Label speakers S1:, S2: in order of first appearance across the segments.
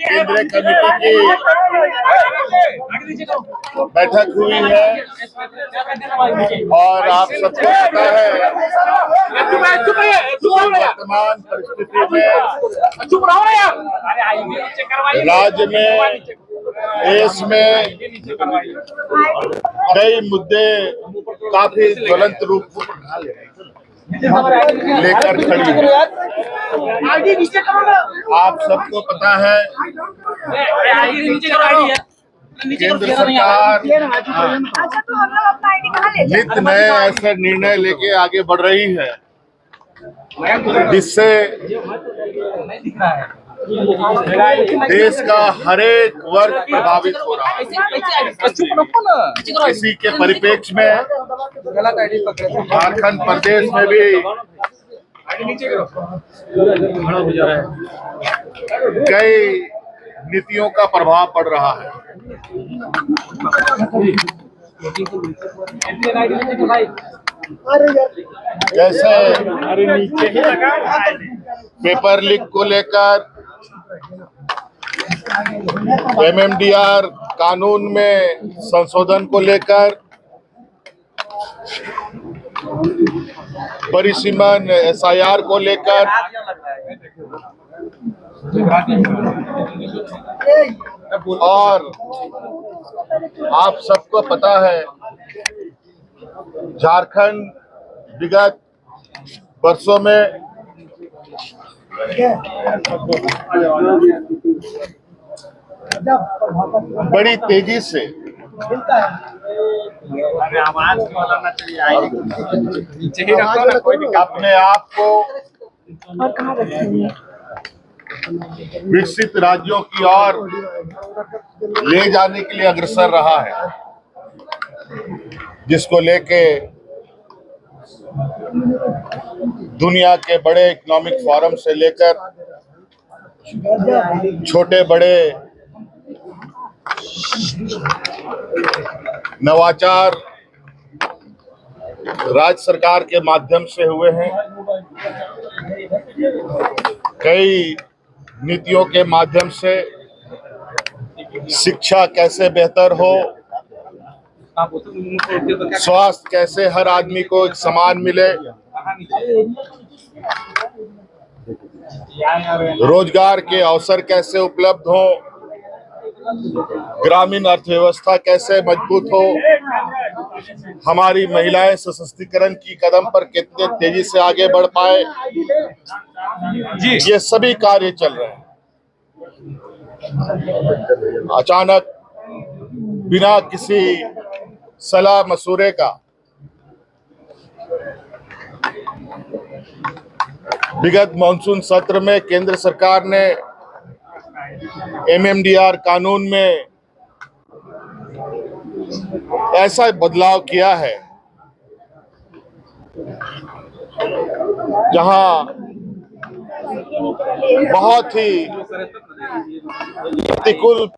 S1: केंद्रीय कमेटी की बैठक हुई है और आप सबको पता है वर्तमान परिस्थिति में राज्य में, देश में कई मुद्दे काफी ज्वलंत रूप लेकर खड़ी है। आप सबको पता है केंद्र सरकार नित्य नए ऐसे निर्णय लेके आगे बढ़ रही है जिससे देश का हर एक वर्ग प्रभावित हो रहा है। इसी के परिप्रेक्ष्य में झारखंड प्रदेश में भी कई नीतियों का प्रभाव पड़ रहा है। जैसे पेपर लीक को लेकर, MMDR कानून में संशोधन को लेकर, परिसीमन SIR को लेकर, और आप सबको पता है झारखंड विगत वर्षों में बड़ी तेजी से अपने आप को विकसित राज्यों की ओर ले जाने के लिए अग्रसर रहा है, जिसको लेके दुनिया के बड़े इकोनॉमिक फोरम से लेकर छोटे बड़े नवाचार राज्य सरकार के माध्यम से हुए हैं। कई नीतियों के माध्यम से शिक्षा कैसे बेहतर हो, स्वास्थ्य कैसे हर आदमी को एक समान मिले, रोजगार के अवसर कैसे उपलब्ध हो, ग्रामीण अर्थव्यवस्था कैसे मजबूत हो, हमारी महिलाएं सशक्तिकरण की कदम पर कितने तेजी से आगे बढ़ पाए, ये सभी कार्य चल रहे हैं। अचानक बिना किसी सलाह मशूरे का विगत मानसून सत्र में केंद्र सरकार ने MMDR कानून में ऐसा बदलाव किया है जहां बहुत ही प्रतिकूल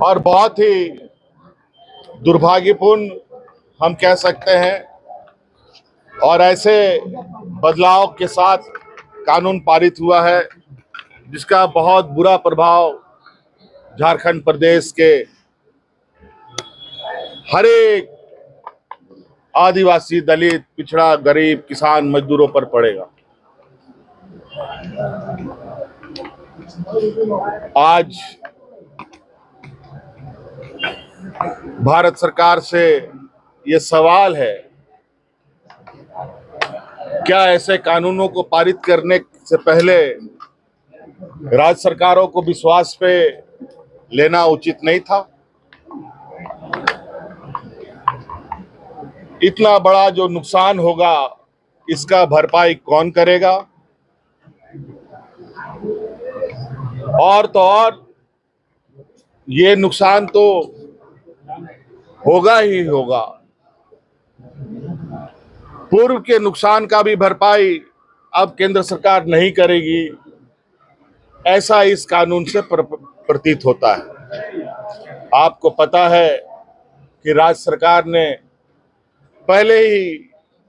S1: और बहुत ही दुर्भाग्यपूर्ण हम कह सकते हैं, और ऐसे बदलाव के साथ कानून पारित हुआ है जिसका बहुत बुरा प्रभाव झारखंड प्रदेश के हर एक आदिवासी, दलित, पिछड़ा, गरीब, किसान, मजदूरों पर पड़ेगा। आज भारत सरकार से ये सवाल है, क्या ऐसे कानूनों को पारित करने से पहले राज्य सरकारों को विश्वास पे लेना उचित नहीं था? इतना बड़ा जो नुकसान होगा इसका भरपाई कौन करेगा? और तो और ये नुकसान तो होगा ही होगा, पूर्व के नुकसान का भी भरपाई अब केंद्र सरकार नहीं करेगी, ऐसा इस कानून से प्रतीत होता है। आपको पता है कि राज्य सरकार ने पहले ही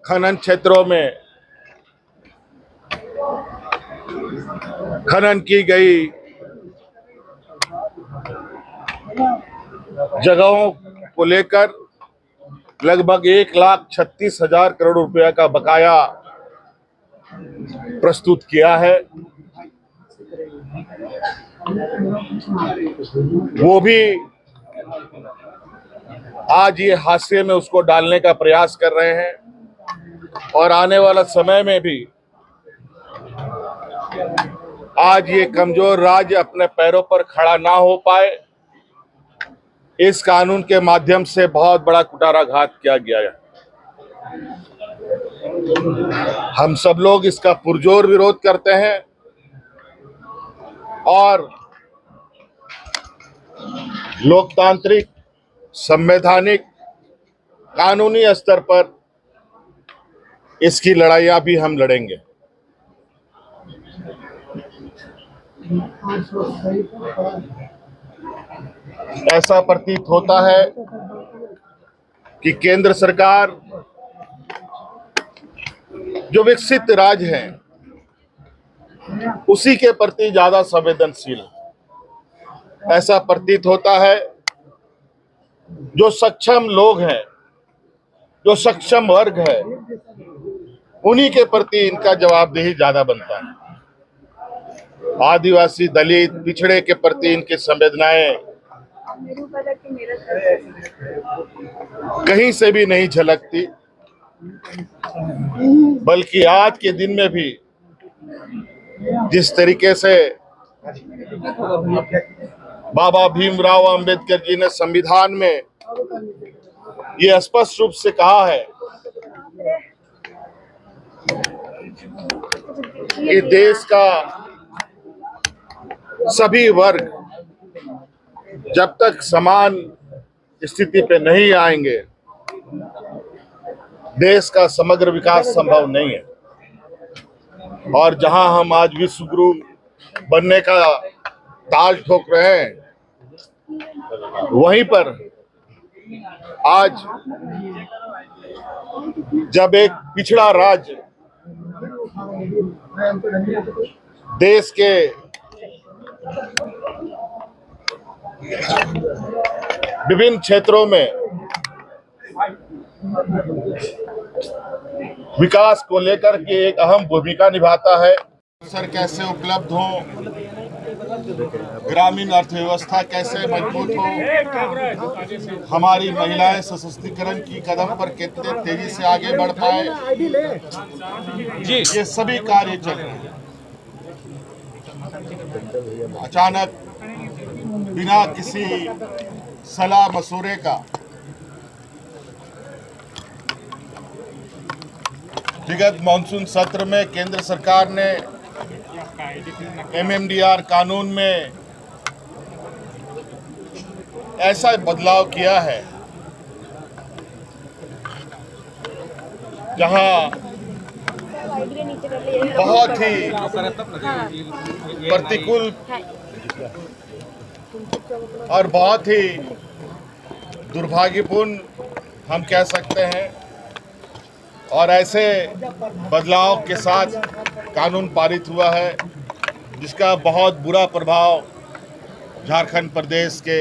S1: खनन क्षेत्रों में खनन की गई जगहों को लेकर लगभग 1,36,000 करोड़ रुपया का बकाया प्रस्तुत किया है। वो भी आज ये हाशिए में उसको डालने का प्रयास कर रहे हैं और आने वाला समय में भी आज ये कमजोर राज्य अपने पैरों पर खड़ा ना हो पाए, इस कानून के माध्यम से बहुत बड़ा कुठाराघात किया गया है। हम सब लोग इसका पुरजोर विरोध करते हैं और लोकतांत्रिक, संवैधानिक, कानूनी स्तर पर इसकी लड़ाइयां भी हम लड़ेंगे। ऐसा प्रतीत होता है कि केंद्र सरकार जो विकसित राज्य हैं उसी के प्रति ज्यादा संवेदनशील है। ऐसा प्रतीत होता है जो सक्षम लोग हैं, जो सक्षम वर्ग है, उन्हीं के प्रति इनका जवाबदेही ज्यादा बनता है। आदिवासी, दलित, पिछड़े के प्रति इनकी संवेदनाएं कहीं से भी नहीं झलकती, बल्कि आज के दिन में भी जिस तरीके से बाबा भीमराव अंबेडकर जी ने संविधान में ये स्पष्ट रूप से कहा है कि देश का सभी वर्ग जब तक समान स्थिति पे नहीं आएंगे, देश का समग्र विकास संभव नहीं है। और जहां हम आज विश्व गुरु बनने का ताल ठोक रहे हैं, वहीं पर आज जब एक पिछड़ा राज्य देश के विभिन्न क्षेत्रों में विकास को लेकर के एक अहम भूमिका निभाता है, अवसर कैसे उपलब्ध हो, ग्रामीण अर्थव्यवस्था कैसे मजबूत हो, हमारी महिलाएं सशक्तिकरण की कदम पर कितने तेजी से आगे बढ़ पाए, ये सभी कार्य चल रहे हैं। अचानक बिना किसी सलाह मशवरे का विगत मानसून सत्र में केंद्र सरकार ने MMDR कानून में ऐसा बदलाव किया है जहां बहुत ही प्रतिकूल और बहुत ही दुर्भाग्यपूर्ण हम कह सकते हैं, और ऐसे बदलाव के साथ कानून पारित हुआ है जिसका बहुत बुरा प्रभाव झारखंड प्रदेश के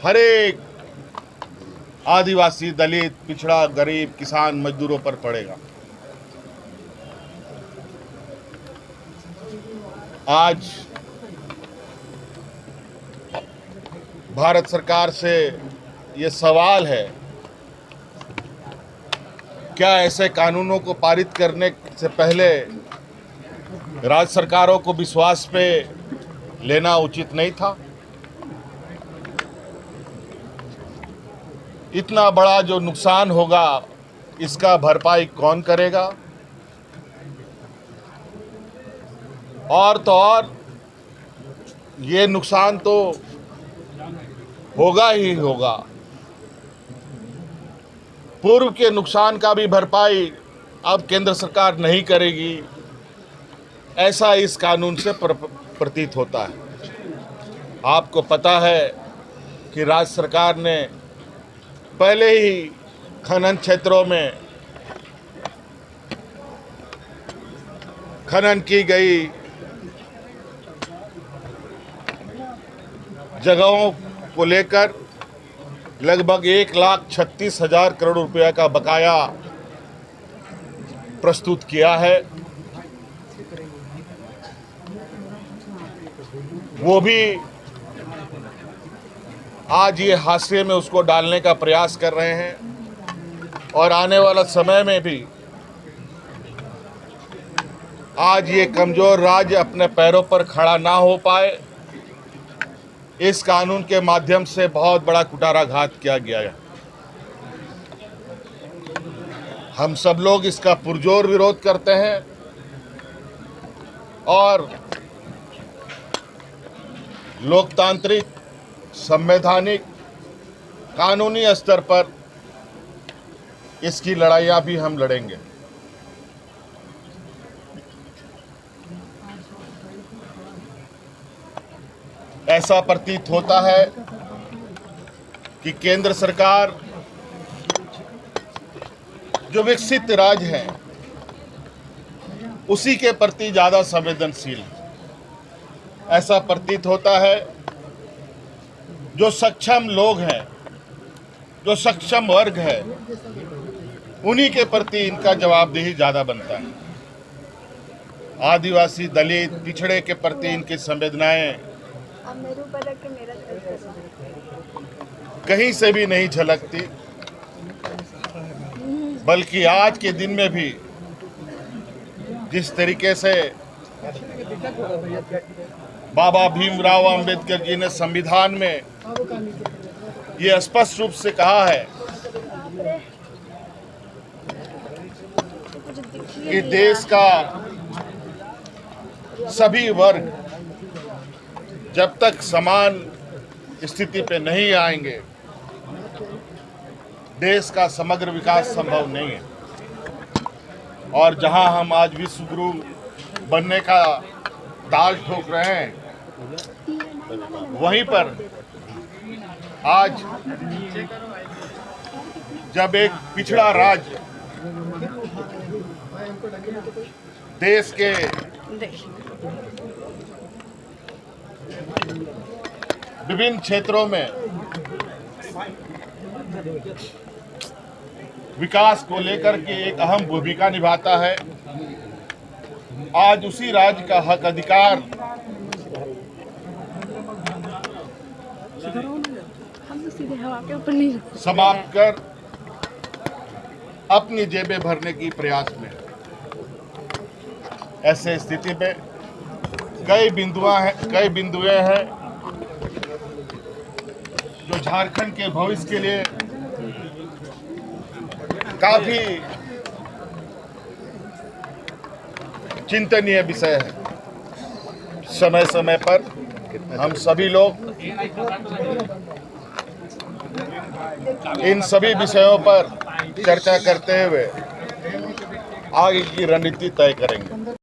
S1: हर एक आदिवासी, दलित, पिछड़ा, गरीब, किसान, मजदूरों पर पड़ेगा। आज भारत सरकार से ये सवाल है, क्या ऐसे कानूनों को पारित करने से पहले राज्य सरकारों को विश्वास पे लेना उचित नहीं था? इतना बड़ा जो नुकसान होगा इसका भरपाई कौन करेगा? और तो और ये नुकसान तो होगा ही होगा, पूर्व के नुकसान का भी भरपाई अब केंद्र सरकार नहीं करेगी, ऐसा इस कानून से प्रतीत होता है। आपको पता है कि राज्य सरकार ने पहले ही खनन क्षेत्रों में खनन की गई जगहों को लेकर लगभग 1,36,000 करोड़ रुपया का बकाया प्रस्तुत किया है। वो भी आज ये हाशिए में उसको डालने का प्रयास कर रहे हैं और आने वाला समय में भी आज ये कमजोर राज्य अपने पैरों पर खड़ा ना हो पाए, इस कानून के माध्यम से बहुत बड़ा कुठाराघात किया गया है। हम सब लोग इसका पुरजोर विरोध करते हैं और लोकतांत्रिक, संवैधानिक, कानूनी स्तर पर इसकी लड़ाइयाँ भी हम लड़ेंगे। ऐसा प्रतीत होता है कि केंद्र सरकार जो विकसित राज्य है उसी के प्रति ज़्यादा संवेदनशील है। ऐसा प्रतीत होता है जो सक्षम लोग हैं, जो सक्षम वर्ग है, उन्हीं के प्रति इनका जवाबदेही ज़्यादा बनता है। आदिवासी, दलित, पिछड़े के प्रति इनकी संवेदनाएं कहीं से भी नहीं झलकती, बल्कि आज के दिन में भी जिस तरीके से बाबा भीमराव अंबेडकर जी ने संविधान में ये स्पष्ट रूप से कहा है कि देश का सभी वर्ग जब तक समान स्थिति पे नहीं आएंगे, देश का समग्र विकास संभव नहीं है। और जहां हम आज विश्व गुरु बनने का ताल ठोक रहे हैं, वहीं पर आज जब एक पिछड़ा राज्य देश के विभिन्न क्षेत्रों में विकास को लेकर के एक अहम भूमिका निभाता है, आज उसी राज्य का हक अधिकार समाप्त कर अपनी जेबें भरने की प्रयास में है। ऐसे स्थिति में कई बिंदुएं हैं जो झारखंड के भविष्य के लिए काफी चिंतनीय विषय है। समय समय पर हम सभी लोग इन सभी विषयों पर चर्चा करते हुए आगे की रणनीति तय करेंगे।